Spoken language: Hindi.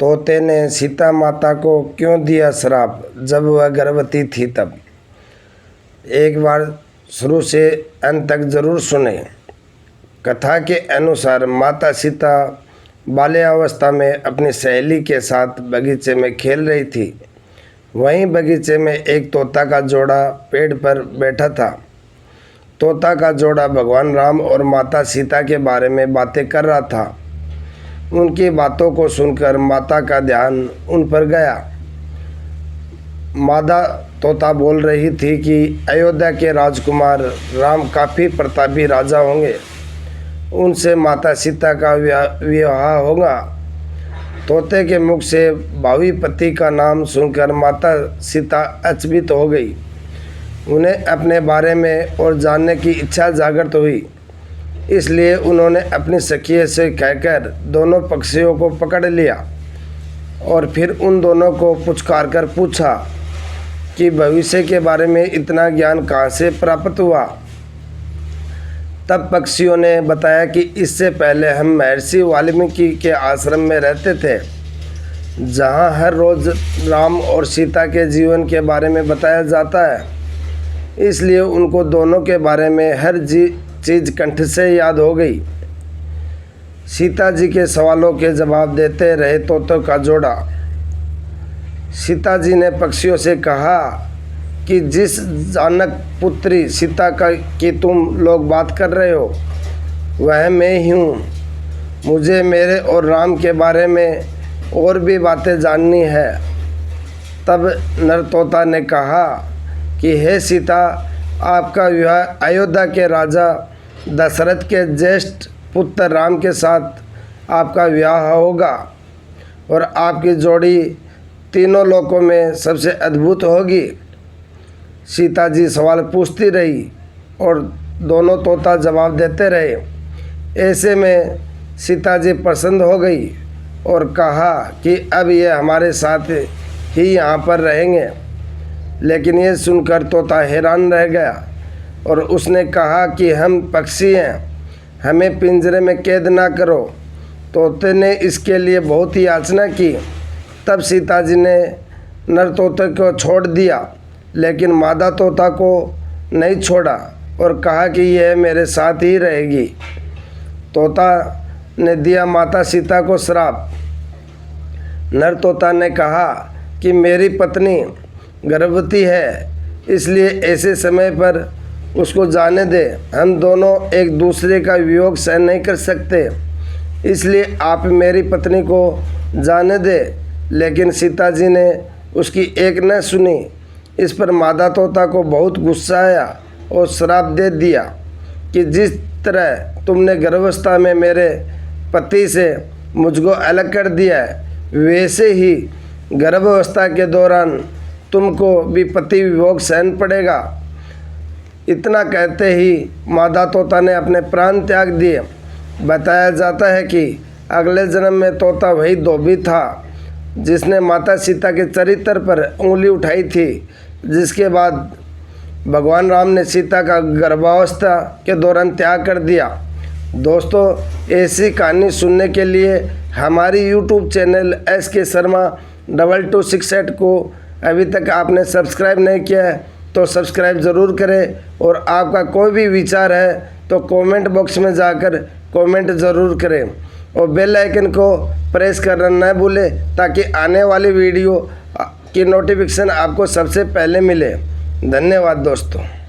तोते ने सीता माता को क्यों दिया श्राप जब वह गर्भवती थी तब। एक बार शुरू से अंत तक जरूर सुने। कथा के अनुसार माता सीता बाल्यावस्था में अपनी सहेली के साथ बगीचे में खेल रही थी। वहीं बगीचे में एक तोता का जोड़ा पेड़ पर बैठा था। तोता का जोड़ा भगवान राम और माता सीता के बारे में बातें कर रहा था। उनकी बातों को सुनकर माता का ध्यान उन पर गया। मादा तोता बोल रही थी कि अयोध्या के राजकुमार राम काफ़ी प्रतापी राजा होंगे, उनसे माता सीता का विवाह होगा। तोते के मुख से भावी पति का नाम सुनकर माता सीता अचंभित हो गई। उन्हें अपने बारे में और जानने की इच्छा जागृत हुई, इसलिए उन्होंने अपनी सखी से कहकर दोनों पक्षियों को पकड़ लिया और फिर उन दोनों को पुचकार कर पूछा कि भविष्य के बारे में इतना ज्ञान कहाँ से प्राप्त हुआ। तब पक्षियों ने बताया कि इससे पहले हम महर्षि वाल्मीकि के आश्रम में रहते थे, जहाँ हर रोज़ राम और सीता के जीवन के बारे में बताया जाता है, इसलिए उनको दोनों के बारे में हर चीज़ कंठ से याद हो गई। सीता जी के सवालों के जवाब देते रहे तोतों का जोड़ा। सीता जी ने पक्षियों से कहा कि जिस जानक पुत्री सीता की तुम लोग बात कर रहे हो, वह मैं ही हूँ। मुझे मेरे और राम के बारे में और भी बातें जाननी है। तब नर तोता ने कहा कि हे सीता, आपका विवाह अयोध्या के राजा दशरथ के ज्येष्ठ पुत्र राम के साथ आपका विवाह होगा और आपकी जोड़ी तीनों लोकों में सबसे अद्भुत होगी। सीता जी सवाल पूछती रही और दोनों तोता जवाब देते रहे। ऐसे में सीता जी प्रसन्न हो गई और कहा कि अब ये हमारे साथ ही यहाँ पर रहेंगे। लेकिन ये सुनकर तोता हैरान रह गया और उसने कहा कि हम पक्षी हैं, हमें पिंजरे में कैद ना करो। तोते ने इसके लिए बहुत ही याचना की। तब सीता जी ने नर तोते को छोड़ दिया, लेकिन मादा तोता को नहीं छोड़ा और कहा कि यह मेरे साथ ही रहेगी। तोता ने दिया माता सीता को श्राप। नर तोता ने कहा कि मेरी पत्नी गर्भवती है, इसलिए ऐसे समय पर उसको जाने दे। हम दोनों एक दूसरे का वियोग सहन नहीं कर सकते, इसलिए आप मेरी पत्नी को जाने दे। लेकिन सीता जी ने उसकी एक न सुनी। इस पर मादा तोता को बहुत गुस्सा आया और श्राप दे दिया कि जिस तरह तुमने गर्भावस्था में मेरे पति से मुझको अलग कर दिया है, वैसे ही गर्भावस्था के दौरान तुमको भी पति वियोग सहन पड़ेगा। इतना कहते ही मादा तोता ने अपने प्राण त्याग दिए। बताया जाता है कि अगले जन्म में तोता वही धोबी था जिसने माता सीता के चरित्र पर उंगली उठाई थी, जिसके बाद भगवान राम ने सीता का गर्भावस्था के दौरान त्याग कर दिया। दोस्तों, ऐसी कहानी सुनने के लिए हमारी YouTube चैनल SK Sharma 2268 को अभी तक आपने सब्सक्राइब नहीं किया है तो सब्सक्राइब ज़रूर करें। और आपका कोई भी विचार है तो कमेंट बॉक्स में जाकर कमेंट ज़रूर करें और बेल आइकन को प्रेस करना न भूलें, ताकि आने वाली वीडियो की नोटिफिकेशन आपको सबसे पहले मिले। धन्यवाद दोस्तों।